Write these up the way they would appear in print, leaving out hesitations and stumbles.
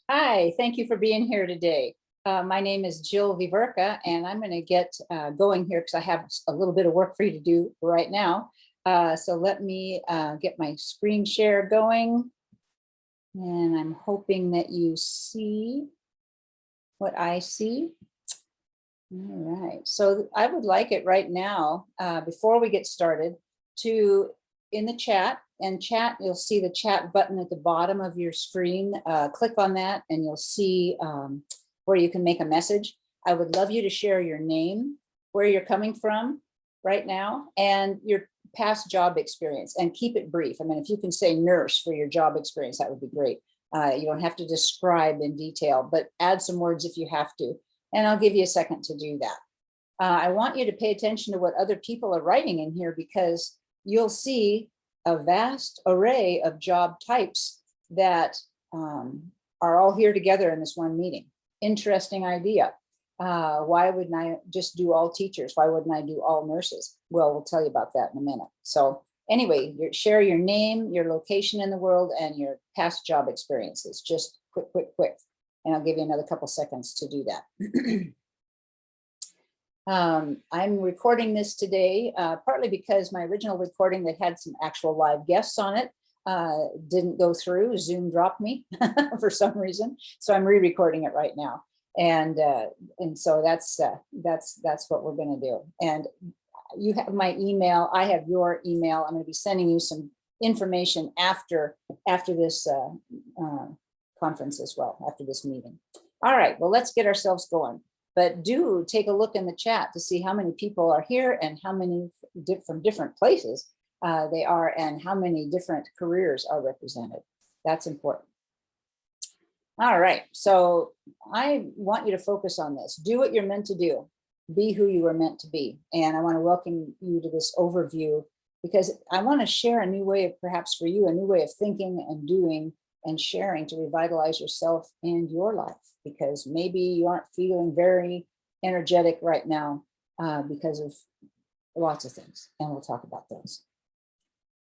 Hi, thank you for being here today. My name is Jill Viverka, and I'm going to get going here because I have a little bit of work for you to do right now. So let me get my screen share going, and I'm hoping that you see what I see. All right, so I would like it right now, before we get started, to in the chat, you'll see the chat button at the bottom of your screen. Click on that and you'll see where you can make a message. I would love you to share your name, where you're coming from right now, and your past job experience, and keep it brief. I mean, if you can say nurse for your job experience, that would be great. You don't have to describe in detail, but add some words if you have to. And I'll give you a second to do that. I want you to pay attention to what other people are writing in here, because you'll see a vast array of job types that are all here together in this one meeting. Interesting idea. Why wouldn't I just do all teachers? Why wouldn't I do all nurses? Well, we'll tell you about that in a minute. So anyway, share your name, your location in the world, and your past job experiences. Just quick. And I'll give you another couple seconds to do that. I'm recording this today, partly because my original recording that had some actual live guests on it didn't go through. Zoom dropped me for some reason, so I'm re-recording it right now, and so that's what we're going to do. And you have my email. I have your email. I'm going to be sending you some information after this conference as well, after this meeting. All right. Well, let's get ourselves going. But do take a look in the chat to see how many people are here and how many from different places they are, and how many different careers are represented. That's important. All right, so I want you to focus on this. Do what you're meant to do. Be who you were meant to be. And I want to welcome you to this overview, because I want to share a new way of, perhaps for you, a new way of thinking and doing and sharing to revitalize yourself and your life, because maybe you aren't feeling very energetic right now because of lots of things, and we'll talk about those.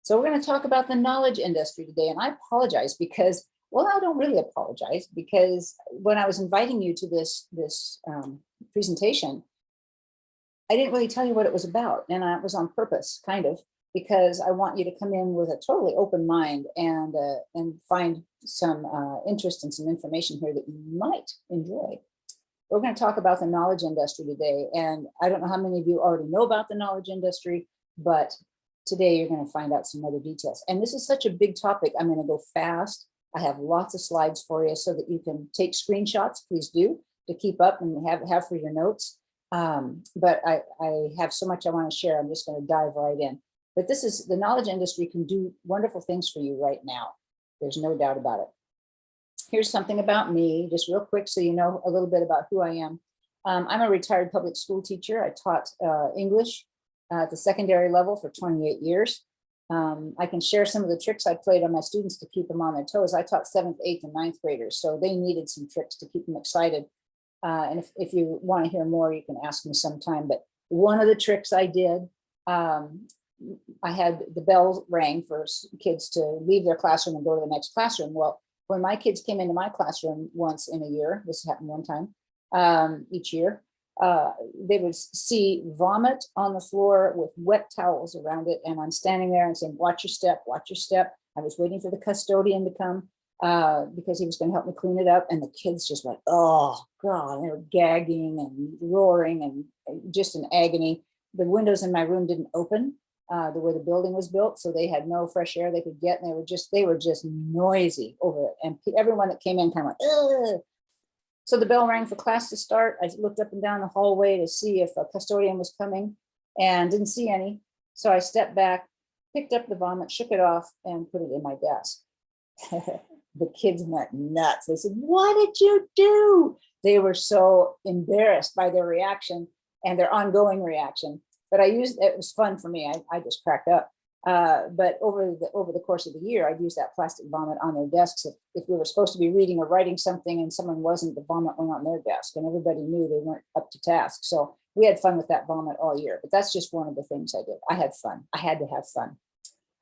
So we're going to talk about the knowledge industry today, and I apologize because, well, I don't really apologize, because when I was inviting you to this presentation, I didn't really tell you what it was about, and it was on purpose, kind of, because I want you to come in with a totally open mind and find some interest and some information here that you might enjoy. We're going to talk about the knowledge industry today, and I don't know how many of you already know about the knowledge industry, but today you're going to find out some other details. And this is such a big topic. I'm going to go fast. I have lots of slides for you so that you can take screenshots. Please do, to keep up and have for your notes. But I have so much I want to share. I'm just going to dive right in. But this is, the knowledge industry can do wonderful things for you right now. There's no doubt about it. Here's something about me, just real quick, so you know a little bit about who I am. I'm a retired public school teacher. I taught English at the secondary level for 28 years. I can share some of the tricks I played on my students to keep them on their toes. I taught 7th, 8th, and 9th graders, so they needed some tricks to keep them excited. And if you want to hear more, you can ask me sometime. But one of the tricks I did, I had the bell rang for kids to leave their classroom and go to the next classroom. Well, when my kids came into my classroom once in a year, this happened one time each year, they would see vomit on the floor with wet towels around it. And I'm standing there and saying, watch your step, watch your step. I was waiting for the custodian to come because he was going to help me clean it up. And the kids just went, oh God, they were gagging and roaring and just in agony. The windows in my room didn't open the way the building was built, so they had no fresh air they could get, and they were just noisy over it. And everyone that came in kind of went, ugh. So the bell rang for class to start. I looked up and down the hallway to see if a custodian was coming, and didn't see any. So I stepped back, picked up the vomit, shook it off, and put it in my desk. The kids went nuts. They said, "What did you do?" They were so embarrassed by their reaction and their ongoing reaction. But it was fun for me. I just cracked up. But over the course of the year, I'd use that plastic vomit on their desks. If we were supposed to be reading or writing something and someone wasn't, the vomit went on their desk, and everybody knew they weren't up to task. So we had fun with that vomit all year. But that's just one of the things I did. I had fun. I had to have fun.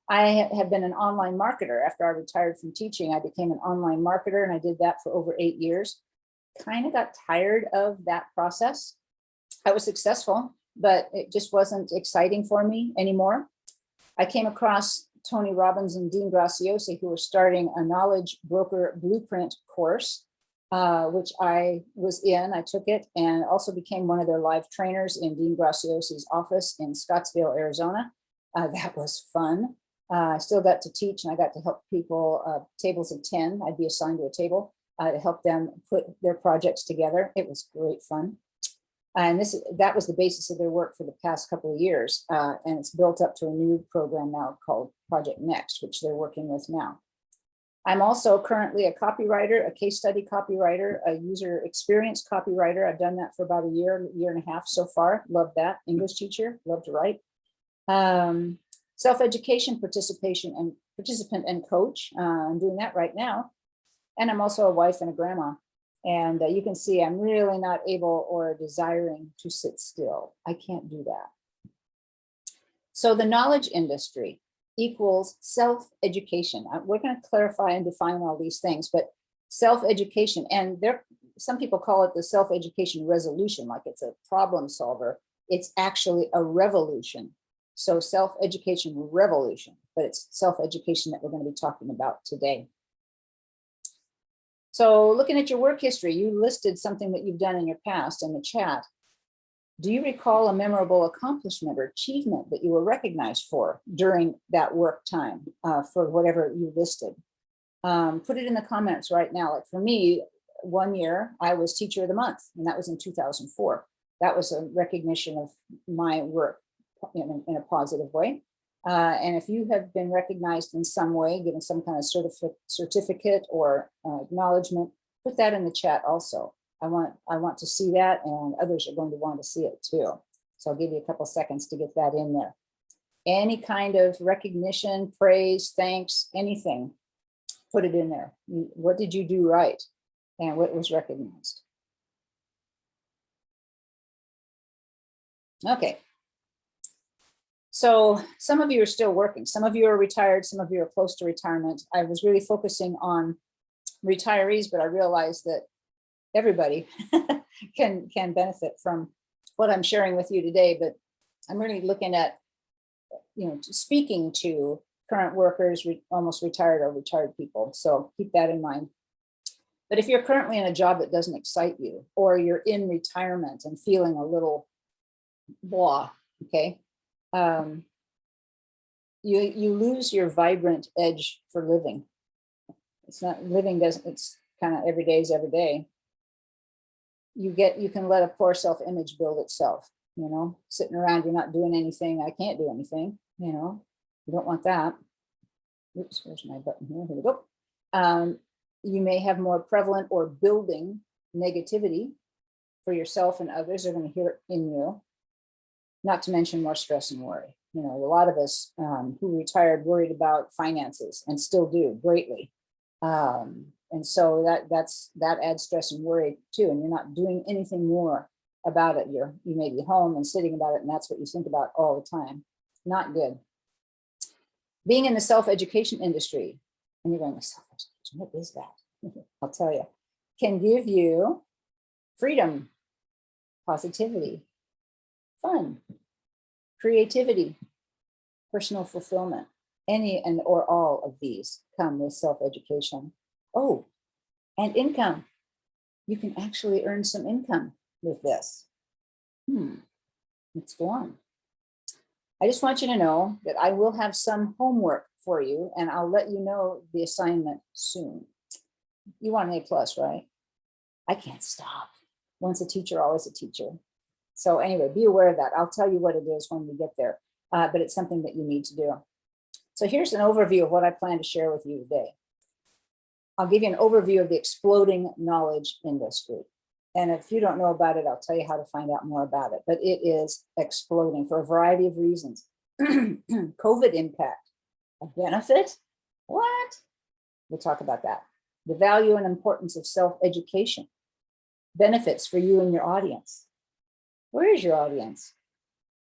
have been an online marketer. After I retired from teaching, I became an online marketer, and I did that for over 8 years. Kind of got tired of that process. I was successful, but it just wasn't exciting for me anymore. I came across Tony Robbins and Dean Graziosi, who were starting a knowledge broker blueprint course, which I was in. I took it and also became one of their live trainers in Dean Graciosi's office in Scottsdale, Arizona. That was fun. I still got to teach, and I got to help people, tables of 10. I'd be assigned to a table to help them put their projects together. It was great fun. And that was the basis of their work for the past couple of years. And it's built up to a new program now called Project Next, which they're working with now. I'm also currently a copywriter, a case study copywriter, a user experience copywriter. I've done that for about a year and a half so far. Love that. English teacher, love to write. Self-education participant and coach. I'm doing that right now. And I'm also a wife and a grandma. And you can see I'm really not able or desiring to sit still. I can't do that. So the knowledge industry equals self-education. We're going to clarify and define all these things, but self-education, and some people call it the self-education resolution, like it's a problem solver. It's actually a revolution. So self-education revolution, but it's self-education that we're going to be talking about today. So looking at your work history, you listed something that you've done in your past in the chat. Do you recall a memorable accomplishment or achievement that you were recognized for during that work time for whatever you listed? Put it in the comments right now. Like for me, one year I was Teacher of the Month, and that was in 2004. That was a recognition of my work in a positive way. And if you have been recognized in some way, given some kind of certificate or acknowledgement, put that in the chat also. I want to see that, and others are going to want to see it too. So I'll give you a couple seconds to get that in there. Any kind of recognition, praise, thanks, anything, put it in there. What did you do right, and what was recognized? Okay. So some of you are still working. Some of you are retired. Some of you are close to retirement. I was really focusing on retirees, but I realized that everybody can benefit from what I'm sharing with you today. But I'm really looking at, speaking to current workers, almost retired or retired people. So keep that in mind. But if you're currently in a job that doesn't excite you, or you're in retirement and feeling a little blah, okay, you lose your vibrant edge for living. It's not living, it's kind of every day is every day. You can let a poor self-image build itself, sitting around, you're not doing anything. I can't do anything, you don't want that. Oops, where's my button here? Here we go. You may have more prevalent or building negativity for yourself, and others are going to hear it in you. Not to mention more stress and worry. A lot of us who retired worried about finances, and still do greatly. And so that adds stress and worry too. And you're not doing anything more about it. You may be home and sitting about it, and that's what you think about all the time. Not good. Being in the self-education industry, and you're going, self-education, what is that? I'll tell you, can give you freedom, positivity, fun, creativity, personal fulfillment. Any and or all of these come with self-education. Oh, and income. You can actually earn some income with this. Let's go on. I just want you to know that I will have some homework for you, and I'll let you know the assignment soon. You want an A+, right? I can't stop. Once a teacher, always a teacher. So anyway, be aware of that. I'll tell you what it is when we get there, but it's something that you need to do. So here's an overview of what I plan to share with you today. I'll give you an overview of the exploding knowledge industry. And if you don't know about it, I'll tell you how to find out more about it. But it is exploding for a variety of reasons. COVID impact, a benefit? What? We'll talk about that. The value and importance of self-education, benefits for you and your audience. Where is your audience?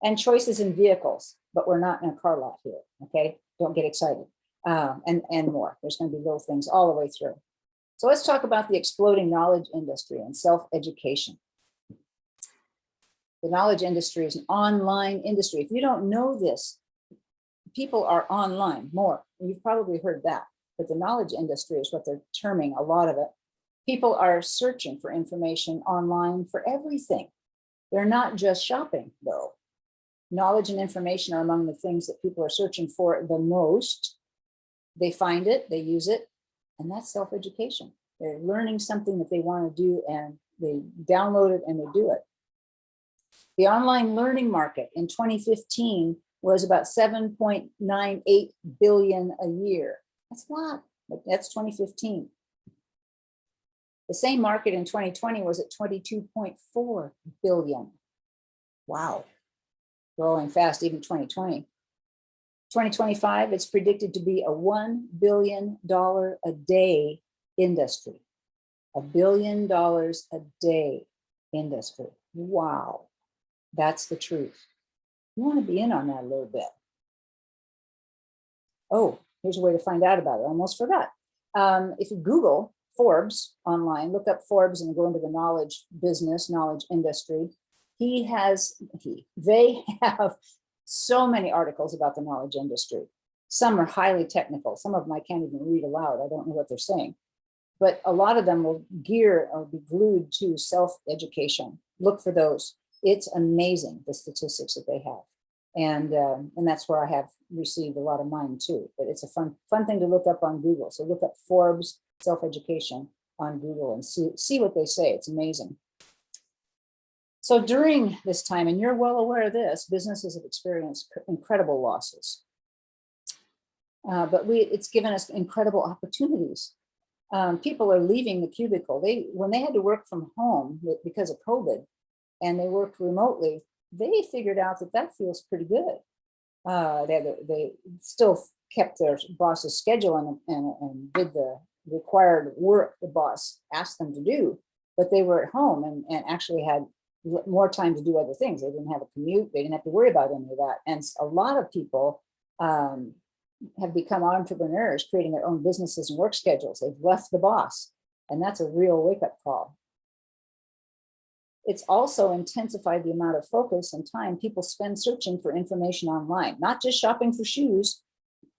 And choices in vehicles, but we're not in a car lot here, okay? Don't get excited. And more. There's going to be little things all the way through. So let's talk about the exploding knowledge industry and self-education. The knowledge industry is an online industry. If you don't know this, people are online more. You've probably heard that, but the knowledge industry is what they're terming a lot of it. People are searching for information online for everything. They're not just shopping, though. Knowledge and information are among the things that people are searching for the most. They find it, they use it, and that's self-education. They're learning something that they want to do, and they download it and they do it. The online learning market in 2015 was about 7.98 billion a year. That's a lot, but that's 2015. The same market in 2020 was at 22.4 billion. Wow, growing fast, even 2020. 2025, it's predicted to be a $1 billion a day industry. $1 billion a day industry. Wow, that's the truth. You want to be in on that a little bit. Oh, here's a way to find out about it. I almost forgot. If you Google Forbes online, look up Forbes and go into the knowledge business, knowledge industry. They have so many articles about the knowledge industry. Some are highly technical. Some of them I can't even read aloud. I don't know what they're saying. But a lot of them will gear or be glued to self-education. Look for those. It's amazing, the statistics that they have. And that's where I have received a lot of mine too. But it's a fun thing to look up on Google. So look up Forbes self-education on Google and see what they say. It's amazing. So during this time, and you're well aware of this, businesses have experienced incredible losses. But it's given us incredible opportunities. People are leaving the cubicle. When they had to work from home because of COVID, and they worked remotely, they figured out that feels pretty good. They still kept their boss's schedule and did the required work the boss asked them to do, but they were at home and actually had more time to do other things. They didn't have a commute. They didn't have to worry about any of that. And a lot of people have become entrepreneurs, creating their own businesses and work schedules. They've left the boss, and that's a real wake-up call. It's also intensified the amount of focus and time people spend searching for information online, not just shopping for shoes,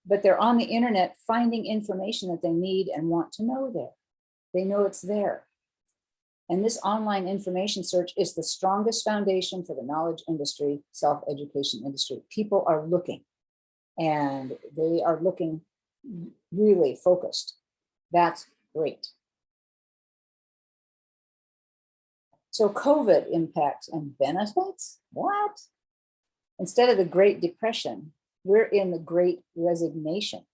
but they're on the internet finding information that they need and want to know there. They know it's there. And this online information search is the strongest foundation for the knowledge industry, self-education industry. People are looking, and they are looking really focused. That's great. So COVID impacts and benefits? What? Instead of the Great Depression, we're in the Great Resignation.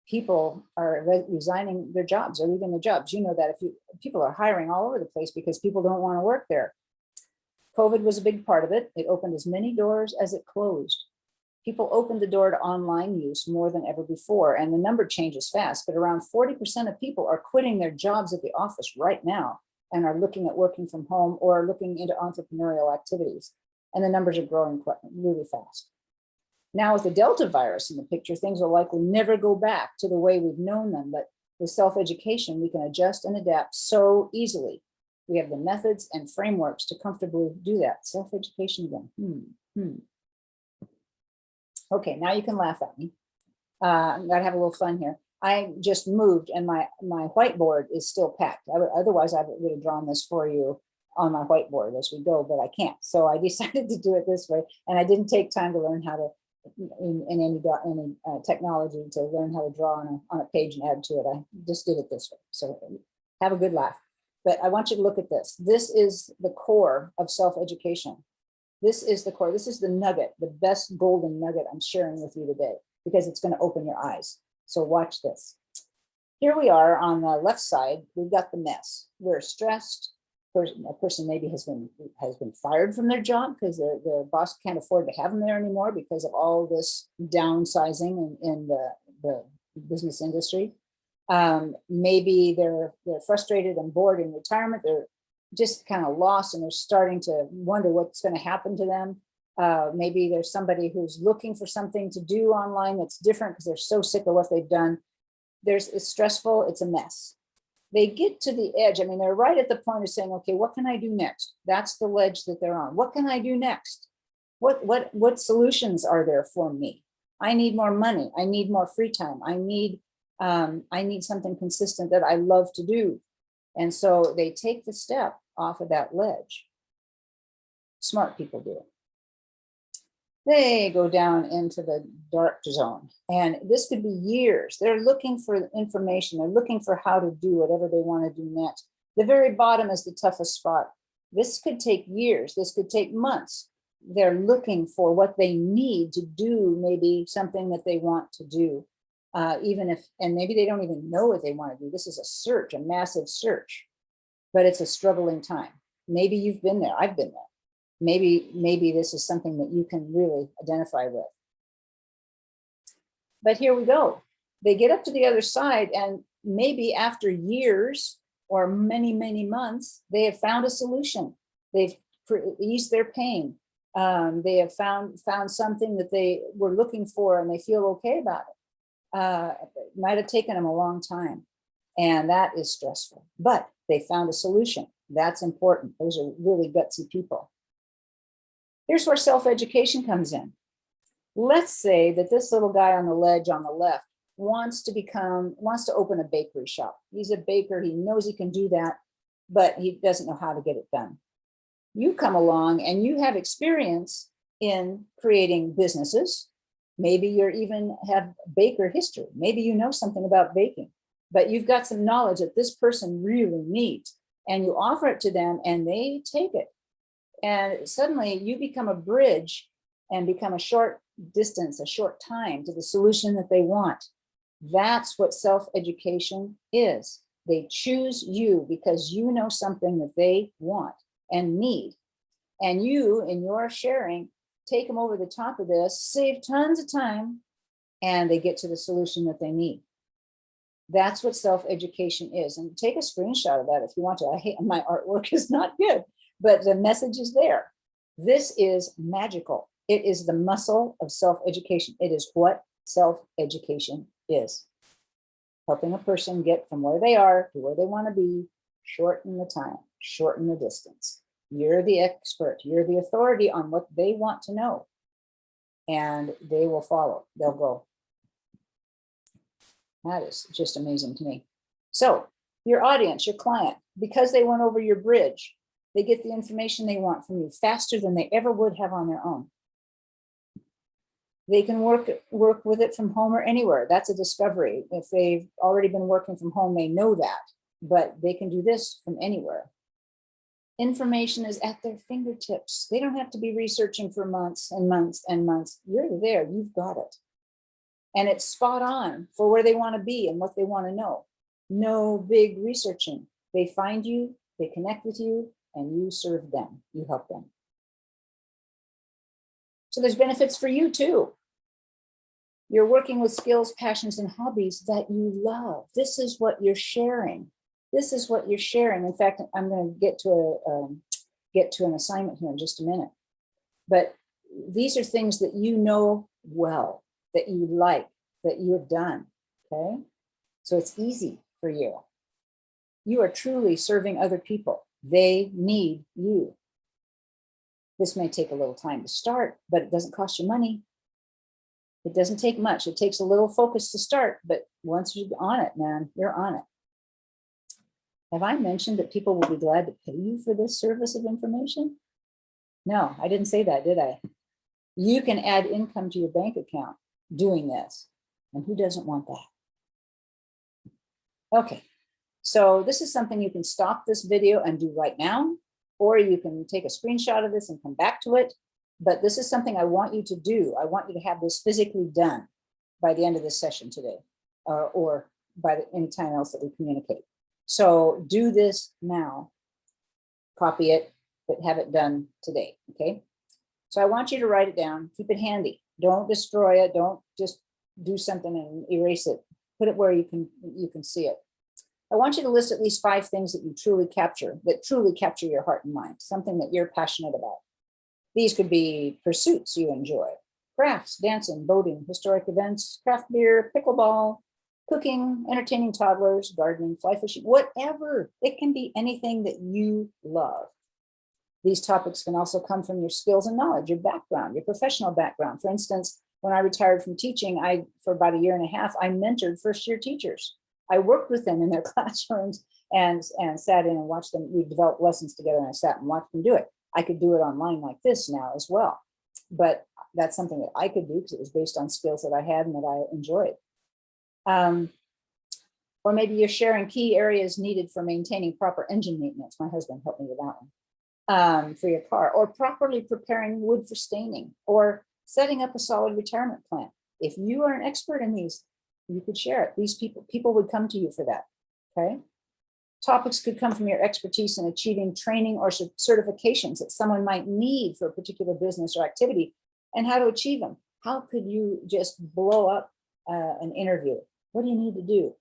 People are resigning their jobs or leaving their jobs. You know that people are hiring all over the place because people don't want to work there. COVID was a big part of it. It opened as many doors as it closed. People opened the door to online use more than ever before, and the number changes fast, but around 40% of people are quitting their jobs at the office right now and are looking at working from home or looking into entrepreneurial activities. And the numbers are growing really fast. Now with the Delta virus in the picture, things will likely never go back to the way we've known them, but with self-education, we can adjust and adapt so easily. We have the methods and frameworks to comfortably do that. Self-education again. Okay, now you can laugh at me. I'm gonna have a little fun here. I just moved and my whiteboard is still packed. Otherwise, I would have drawn this for you on my whiteboard as we go, but I can't. So I decided to do it this way, and I didn't take time to learn how to, in any technology, to learn how to draw on a page and add to it. I just did it this way. So have a good laugh. But I want you to look at this. This is the core of self-education. This is the core. This is the nugget, the best golden nugget I'm sharing with you today, because it's going to open your eyes. So watch this. Here we are on the left side. We've got the mess. We're stressed. A person maybe has been fired from their job because their boss can't afford to have them there anymore because of all this downsizing in the business industry. Maybe they're frustrated and bored in retirement. They're just kind of lost and they're starting to wonder what's going to happen to them. Maybe there's somebody who's looking for something to do online that's different because they're so sick of what they've done. It's stressful, it's a mess. They get to the edge. I mean, they're right at the point of saying, okay, what can I do next? That's the ledge that they're on. What can I do next? What solutions are there for me? I need more money. I need more free time. I need something consistent that I love to do. And so they take the step off of that ledge. Smart people do it. They go down into the dark zone. And this could be years. They're looking for information. They're looking for how to do whatever they want to do next. The very bottom is the toughest spot. This could take years. This could take months. They're looking for what they need to do, maybe something that they want to do. And maybe they don't even know what they want to do. This is a search, a massive search, but it's a struggling time. Maybe you've been there. I've been there. Maybe this is something that you can really identify with. But here we go. They get up to the other side, and maybe after years or many, many months, they have found a solution. They've eased their pain. They have found something that they were looking for, and they feel okay about it. It might have taken them a long time, and that is stressful. But they found a solution. That's important. Those are really gutsy people. Here's where self-education comes in. Let's say that this little guy on the ledge on the left wants to open a bakery shop. He's a baker. He knows he can do that, but he doesn't know how to get it done. You come along and you have experience in creating businesses. Maybe you even have baker history. Maybe you know something about baking, but you've got some knowledge that this person really needs, and you offer it to them and they take it. And suddenly you become a bridge and become a short distance, a short time to the solution that they want. That's what self-education is. They choose you because you know something that they want and need. And you, in your sharing, take them over the top of this, save tons of time, and they get to the solution that they need. That's what self-education is. And take a screenshot of that if you want to. My artwork is not good, but the message is there. This is magical. It is the muscle of self-education. It is what self-education is. Helping a person get from where they are to where they want to be, shorten the time, shorten the distance. You're the expert. You're the authority on what they want to know. And they will follow. They'll go. That is just amazing to me. So your audience, your client, because they went over your bridge, they get the information they want from you faster than they ever would have on their own. They can work with it from home or anywhere. That's a discovery. If they've already been working from home, they know that, but they can do this from anywhere. Information is at their fingertips. They don't have to be researching for months and months and months. You're there, you've got it. And it's spot on for where they want to be and what they want to know. No big researching. They find you, they connect with you, and you serve them, you help them. So there's benefits for you too. You're working with skills, passions, and hobbies that you love. This is what you're sharing. This is what you're sharing. In fact, I'm going to get to an assignment here in just a minute. But these are things that you know well, that you like, that you have done, okay? So it's easy for you. You are truly serving other people. They need you. This may take a little time to start, but it doesn't cost you money. It doesn't take much. It takes a little focus to start, but once you're on it, man, you're on it. Have I mentioned that people will be glad to pay you for this service of information? No, I didn't say that, did I? You can add income to your bank account doing this. And who doesn't want that? Okay, so this is something you can stop this video and do right now, or you can take a screenshot of this and come back to it. But this is something I want you to do. I want you to have this physically done by the end of this session today, or by any time else that we communicate. So do this now, copy it, but have it done today, okay? So I want you to write it down, keep it handy. Don't destroy it, don't just do something and erase it. Put it where you can see it. I want you to list at least 5 things that you truly capture, that truly capture your heart and mind, something that you're passionate about. These could be pursuits you enjoy: crafts, dancing, boating, historic events, craft beer, pickleball, cooking, entertaining toddlers, gardening, fly fishing, whatever. It can be anything that you love. These topics can also come from your skills and knowledge, your background, your professional background. For instance, when I retired from teaching, for about a year and a half, I mentored first-year teachers. I worked with them in their classrooms and sat in and watched them. We developed lessons together, and I sat and watched them do it. I could do it online like this now as well, but that's something that I could do because it was based on skills that I had and that I enjoyed. Or maybe you're sharing key areas needed for maintaining proper engine maintenance. My husband helped me with that one. For your car, or properly preparing wood for staining, or setting up a solid retirement plan. If you are an expert in these, you could share it. These people would come to you for that, okay? Topics could come from your expertise in achieving training or certifications that someone might need for a particular business or activity, and how to achieve them. How could you just blow up an interview? What do you need to do?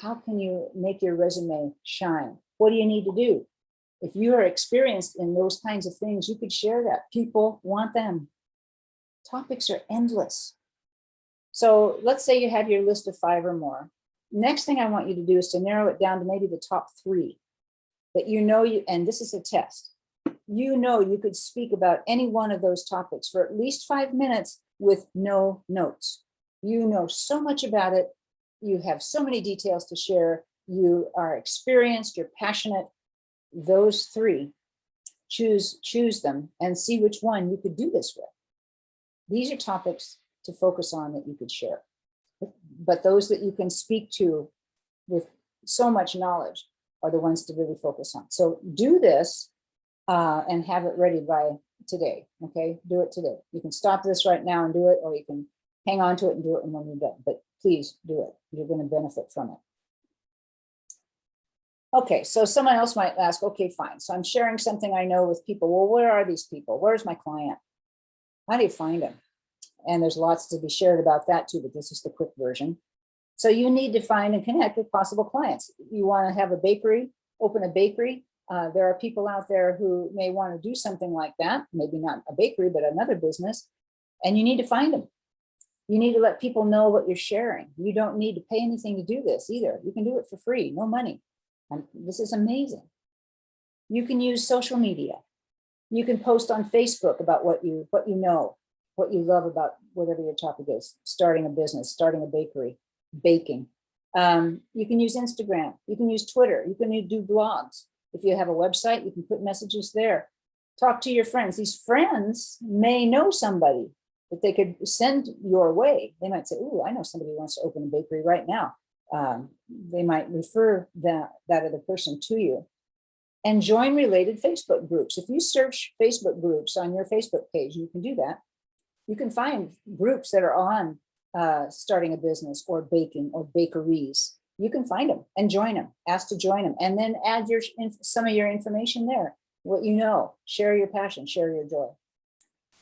How can you make your resume shine? What do you need to do? If you are experienced in those kinds of things, you could share that. People want them. Topics are endless. So let's say you have your list of 5 or more. Next thing I want you to do is to narrow it down to maybe the top 3 that and this is a test. You could speak about any one of those topics for at least 5 minutes with no notes. You know so much about it. You have so many details to share. You are experienced, you're passionate. Those 3, choose them and see which one you could do this with. These are topics to focus on that you could share, but those that you can speak to with so much knowledge are the ones to really focus on. So do this and have it ready by today, okay? Do it today. You can stop this right now and do it, or you can hang on to it and do it when you're done, but please do it. You're going to benefit from it. Okay, so someone else might ask, okay, fine. So I'm sharing something I know with people. Well, where are these people? Where's my client? How do you find them? And there's lots to be shared about that too, but this is the quick version. So you need to find and connect with possible clients. You want to have a bakery, open a bakery. There are people out there who may want to do something like that, maybe not a bakery, but another business, and you need to find them. You need to let people know what you're sharing. You don't need to pay anything to do this either. You can do it for free, no money. And this is amazing. You can use social media. You can post on Facebook about what you know, what you love about whatever your topic is: starting a business, starting a bakery, baking. You can use Instagram. You can use Twitter. You can do blogs. If you have a website, you can put messages there. Talk to your friends. These friends may know somebody that they could send your way. They might say, "Oh, I know somebody who wants to open a bakery right now." They might refer that other person to you. And join related Facebook groups. If you search Facebook groups on your Facebook page, you can do that. You can find groups that are on starting a business or baking or bakeries. You can find them and join them, ask to join them, and then add some of your information there, what you know, share your passion, share your joy.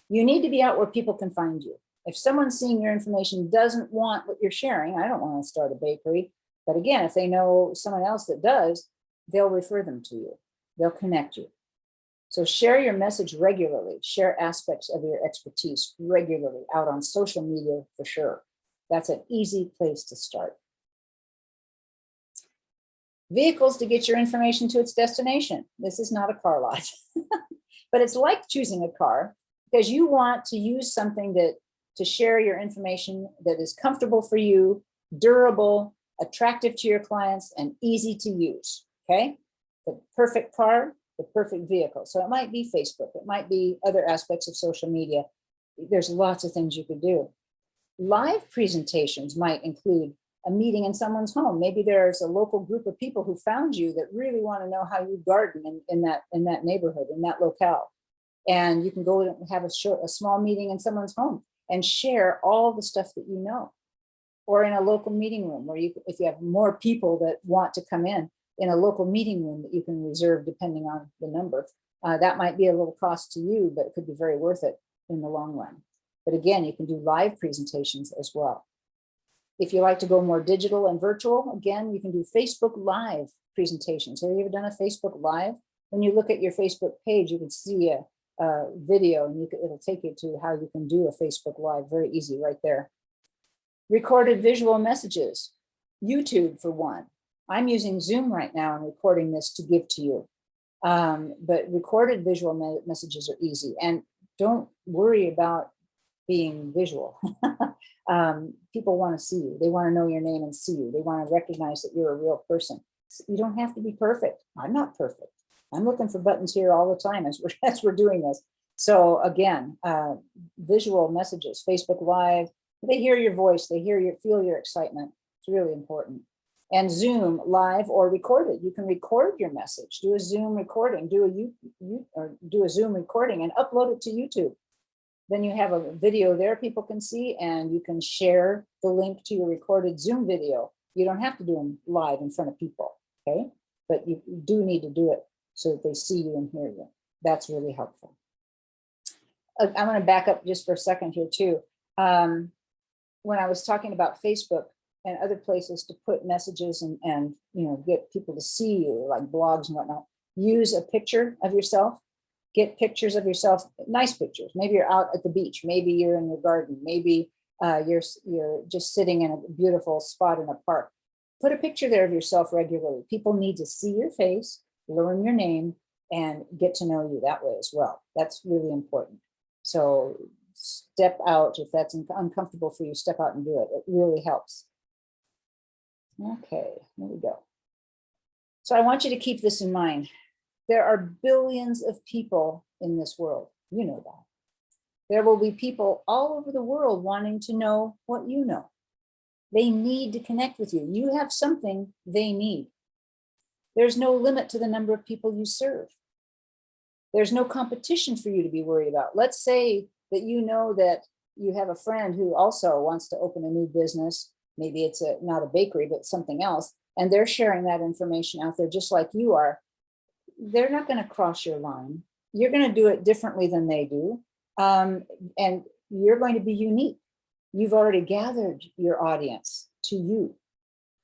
You need to be out where people can find you. If someone's seeing your information, doesn't want what you're sharing, I don't want to start a bakery. But again, if they know someone else that does, they'll refer them to you. They'll connect you. So share your message regularly. Share aspects of your expertise regularly out on social media for sure. That's an easy place to start. Vehicles to get your information to its destination. This is not a car lot, but it's like choosing a car because you want to use something to share your information that is comfortable for you, durable, attractive to your clients, and easy to use, okay? The perfect car, the perfect vehicle. So it might be Facebook, it might be other aspects of social media. There's lots of things you could do. Live presentations might include a meeting in someone's home. Maybe there's a local group of people who found you that really want to know how you garden in that neighborhood, in that locale. And you can go and have a small meeting in someone's home and share all the stuff that you know. Or in a local meeting room where if you have more people that want to come in a local meeting room that you can reserve depending on the number. That might be a little cost to you, but it could be very worth it in the long run. But again, you can do live presentations as well. If you like to go more digital and virtual, again, you can do Facebook Live presentations. Have you ever done a Facebook Live? When you look at your Facebook page, you can see video, and it'll take you to how you can do a Facebook Live. Very easy right there. Recorded visual messages, YouTube for one. I'm using Zoom right now and recording this to give to you. But recorded visual messages are easy, and don't worry about being visual. People want to see you. They want to know your name and see you. They want to recognize that you're a real person. You don't have to be perfect. I'm not perfect. I'm looking for buttons here all the time as we're doing this. So again, visual messages, Facebook Live, they hear your voice, they feel your excitement. It's really important. And Zoom Live or recorded. You can record your message, do a Zoom recording, do a Zoom recording and upload it to YouTube. Then you have a video there people can see, and you can share the link to your recorded Zoom video. You don't have to do them live in front of people, okay? But you do need to do it so that they see you and hear you. That's really helpful. I'm going to back up just for a second here too. When I was talking about Facebook and other places to put messages and get people to see you, like blogs and whatnot, use a picture of yourself. Get pictures of yourself, nice pictures. Maybe you're out at the beach. Maybe you're in your garden. Maybe you're just sitting in a beautiful spot in a park. Put a picture there of yourself regularly. People need to see your face, learn your name, and get to know you that way as well. That's really important. So step out. If that's uncomfortable for you, step out and do it. It really helps. Okay, here we go. So I want you to keep this in mind. There are billions of people in this world. You know that. There will be people all over the world wanting to know what you know. They need to connect with you. You have something they need. There's no limit to the number of people you serve. There's no competition for you to be worried about. Let's say that you know that you have a friend who also wants to open a new business. Maybe it's not a bakery, but something else. And they're sharing that information out there just like you are. They're not going to cross your line. You're going to do it differently than they do. And you're going to be unique. You've already gathered your audience to you.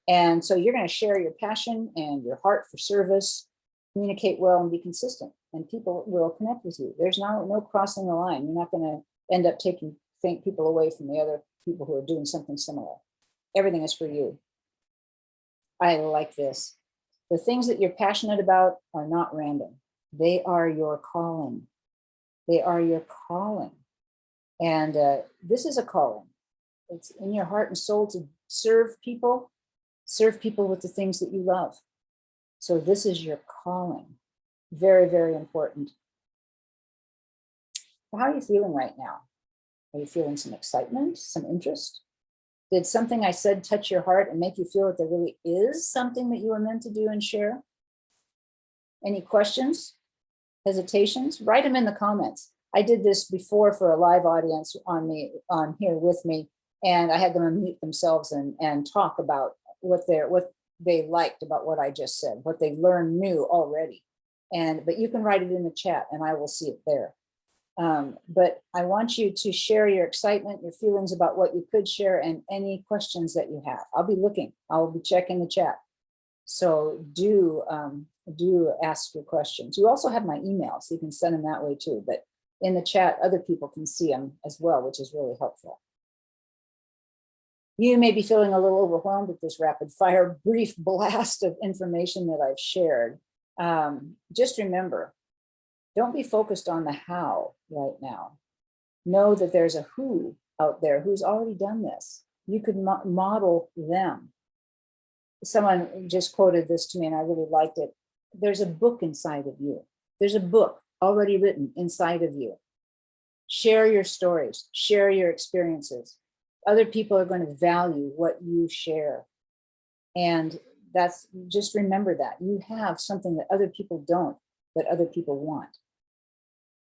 And so you're going to share your passion and your heart for service, communicate well, and be consistent. And people will connect with you. There's no crossing the line. You're not going to end up taking people away from the other people who are doing something similar. Everything is for you. I like this. The things that you're passionate about are not random. They are your calling. They are your calling. And this is a calling. It's in your heart and soul to serve people with the things that you love. So this is your calling. Very, very important. How are you feeling right now? Are you feeling some excitement, some interest? Did something I said touch your heart and make you feel that there really is something that you were meant to do and share? Any questions, hesitations? Write them in the comments. I did this before for a live audience on here with me, and I had them unmute themselves and talk about what they liked about what I just said, what they learned new already. But you can write it in the chat and I will see it there. But I want you to share your excitement, your feelings about what you could share, and any questions that you have. I'll be looking. I'll be checking the chat. So do ask your questions. You also have my email, so you can send them that way too. But in the chat, other people can see them as well, which is really helpful. You may be feeling a little overwhelmed with this rapid fire brief blast of information that I've shared. Just remember, don't be focused on the how right now. Know that there's a who out there who's already done this. You could model them. Someone just quoted this to me and I really liked it. There's a book inside of you. There's a book already written inside of you. Share your stories, share your experiences. Other people are going to value what you share. And just remember that. You have something that other people don't, that other people want.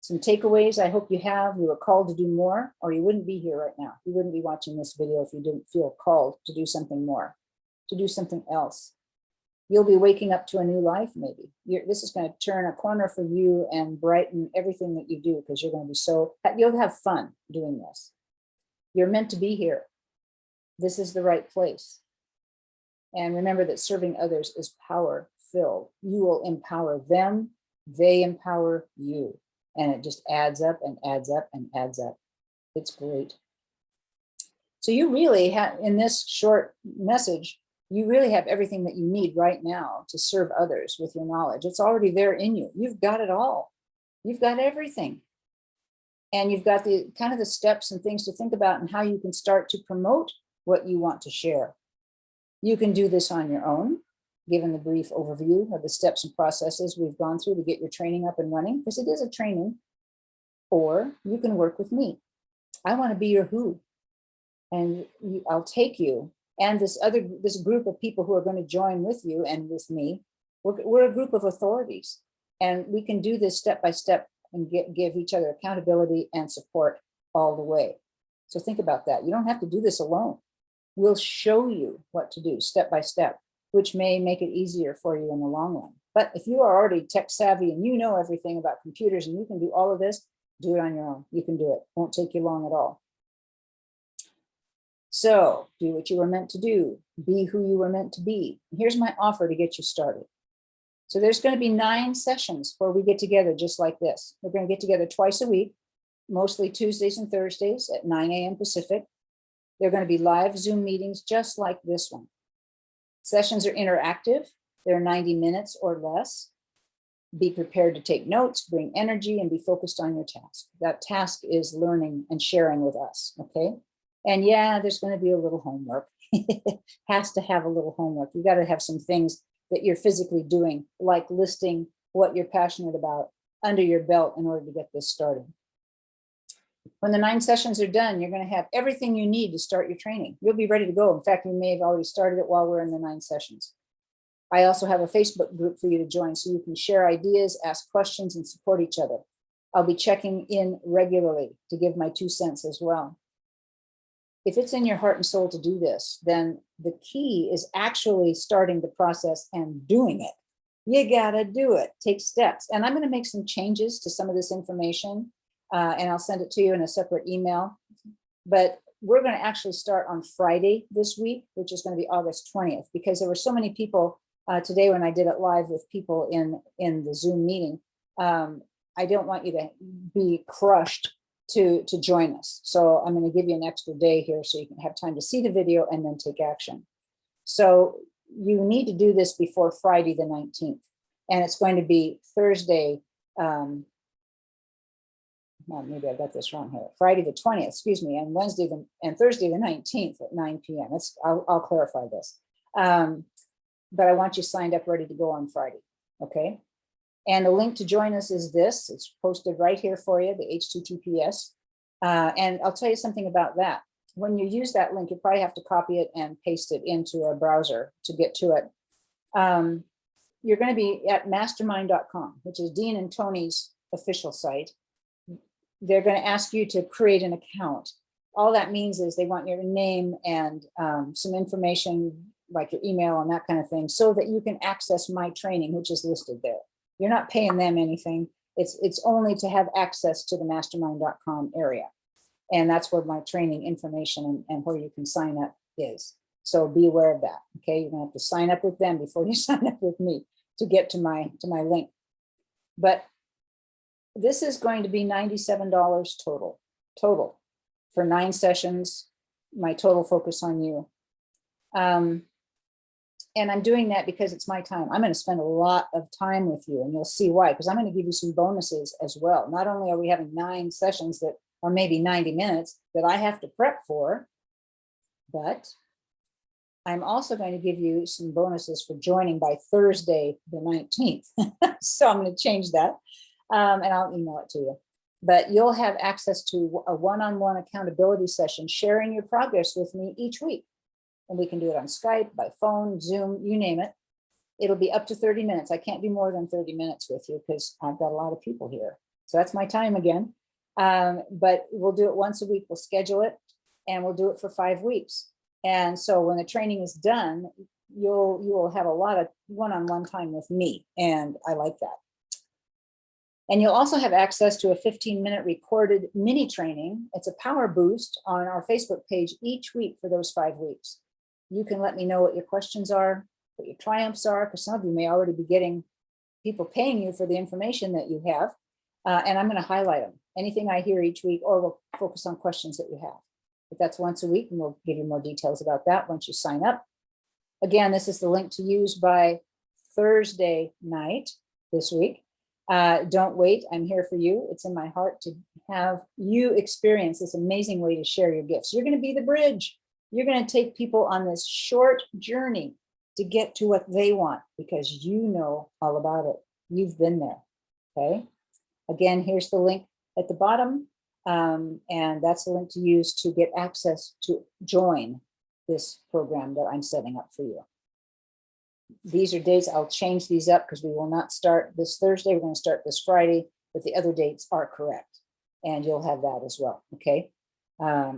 Some takeaways I hope you have. You were called to do more, or you wouldn't be here right now. You wouldn't be watching this video if you didn't feel called to do something more, to do something else. You'll be waking up to a new life, maybe. This is going to turn a corner for you and brighten everything that you do, because you're going to be you'll have fun doing this. You're meant to be here. This is the right place. And remember that serving others is power-filled. You will empower them. They empower you. And it just adds up and adds up and adds up. It's great. So you really have, in this short message, you really have everything that you need right now to serve others with your knowledge. It's already there in you. You've got it all. You've got everything. And you've got the kind of the steps and things to think about and how you can start to promote what you want to share. You can do this on your own, given the brief overview of the steps and processes we've gone through to get your training up and running, because it is a training. Or you can work with me. I want to be your who. And I'll take you and this group of people who are going to join with you and with me. We're a group of authorities, and we can do this step by step and give each other accountability and support all the way. So think about that. You don't have to do this alone. We'll show you what to do step by step, which may make it easier for you in the long run. But if you are already tech savvy and you know everything about computers and you can do all of this, do it on your own. You can do it. Won't take you long at all. So do what you were meant to do. Be who you were meant to be. Here's my offer to get you started. So there's going to be 9 sessions where we get together just like this. We're going to get together twice a week, mostly Tuesdays and Thursdays at 9 a.m. Pacific. They're going to be live Zoom meetings just like this one. Sessions are interactive. They're 90 minutes or less. Be prepared to take notes, bring energy, and be focused on your task. That task is learning and sharing with us, okay? And yeah, there's going to be a little homework. Has to have a little homework. You got to have some things that you're physically doing, like listing what you're passionate about under your belt in order to get this started. When the 9 sessions are done, you're going to have everything you need to start your training. You'll be ready to go. In fact, you may have already started it while we're in the 9 sessions. I also have a Facebook group for you to join so you can share ideas, ask questions, and support each other. I'll be checking in regularly to give my 2 cents as well. If it's in your heart and soul to do this, then the key is actually starting the process and doing it. You gotta do it, take steps. And I'm gonna make some changes to some of this information and I'll send it to you in a separate email. But we're gonna actually start on Friday this week, which is gonna be August 20th, because there were so many people today when I did it live with people in the Zoom meeting. I don't want you to be crushed to join us. So I'm going to give you an extra day here so you can have time to see the video and then take action. So you need to do this before Friday the 19th. And it's going to be Thursday, well, maybe I got this wrong here. Friday the 20th, excuse me, and Thursday the 19th at 9 p.m. I'll clarify this. But I want you signed up, ready to go on Friday, okay? And the link to join us is this. It's posted right here for you, the HTTPS. And I'll tell you something about that. When you use that link, you probably have to copy it and paste it into a browser to get to it. You're going to be at mastermind.com, which is Dean and Tony's official site. They're going to ask you to create an account. All that means is they want your name and some information like your email and that kind of thing so that you can access my training, which is listed there. You're not paying them anything. It's only to have access to the mastermind.com area. And that's where my training information and where you can sign up is. So be aware of that. Okay, you're gonna have to sign up with them before you sign up with me to get to my link. But this is going to be $97 total for 9 sessions, my total focus on you. And I'm doing that because it's my time. I'm going to spend a lot of time with you, and you'll see why, because I'm going to give you some bonuses as well. Not only are we having 9 sessions that are maybe 90 minutes that I have to prep for, but I'm also going to give you some bonuses for joining by Thursday, the 19th. So I'm going to change that and I'll email it to you. But you'll have access to a one-on-one accountability session, sharing your progress with me each week. And we can do it on Skype, by phone, Zoom, you name it. It'll be up to 30 minutes. I can't be more than 30 minutes with you because I've got a lot of people here. So that's my time again. But we'll do it once a week. We'll schedule it and we'll do it for 5 weeks. And so when the training is done, you will have a lot of one-on-one time with me. And I like that. And you'll also have access to a 15-minute recorded mini training. It's a power boost on our Facebook page each week for those 5 weeks. You can let me know what your questions are, what your triumphs are, because some of you may already be getting people paying you for the information that you have. And I'm going to highlight them, anything I hear each week, or we'll focus on questions that you have. But that's once a week, and we'll give you more details about that once you sign up. Again, this is the link to use by Thursday night this week. Don't wait. I'm here for you. It's in my heart to have you experience this amazing way to share your gifts. You're going to be the bridge. You're going to take people on this short journey to get to what they want, because you know all about it. You've been there. Okay. Again, here's the link at the bottom. And that's the link to use to get access to join this program that I'm setting up for you. These are dates. I'll change these up because we will not start this Thursday. We're going to start this Friday, but the other dates are correct. And you'll have that as well. Okay.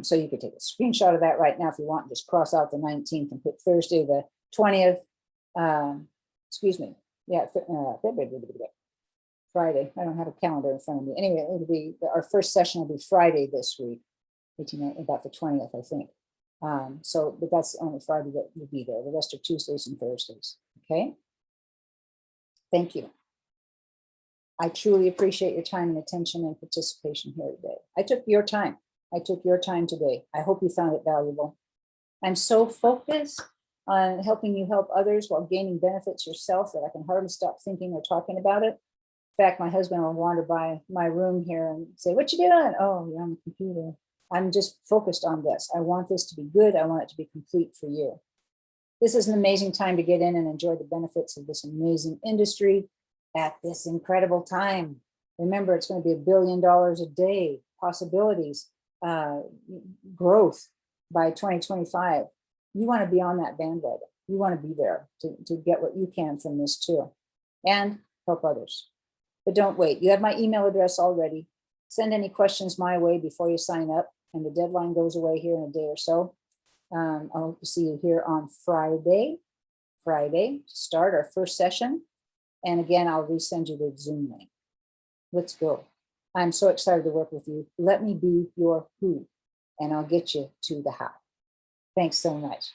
So you could take a screenshot of that right now if you want, just cross out the 19th and put Thursday, the 20th. Excuse me. Yeah. Friday. I don't have a calendar in front of me. Anyway, it'll be our first session will be Friday this week, about the 20th, I think. But that's the only Friday that will be there. The rest are Tuesdays and Thursdays. Okay. Thank you. I truly appreciate your time and attention and participation here today. I took your time. I took your time today. I hope you found it valuable. I'm so focused on helping you help others while gaining benefits yourself that I can hardly stop thinking or talking about it. In fact, my husband will wander by my room here and say, "What you doing?" "Oh, you're on the computer." I'm just focused on this. I want this to be good. I want it to be complete for you. This is an amazing time to get in and enjoy the benefits of this amazing industry at this incredible time. Remember, it's going to be $1 billion a day, possibilities, growth by 2025. You want to be on that bandwagon. You want to be there to get what you can from this too, and help others. But don't wait. You have my email address already. Send any questions my way before you sign up, and the deadline goes away here in a day or so. I hope to see you here on Friday to start our first session. And again, I'll resend you the Zoom link. Let's go. I'm so excited to work with you. Let me be your who, and I'll get you to the how. Thanks so much.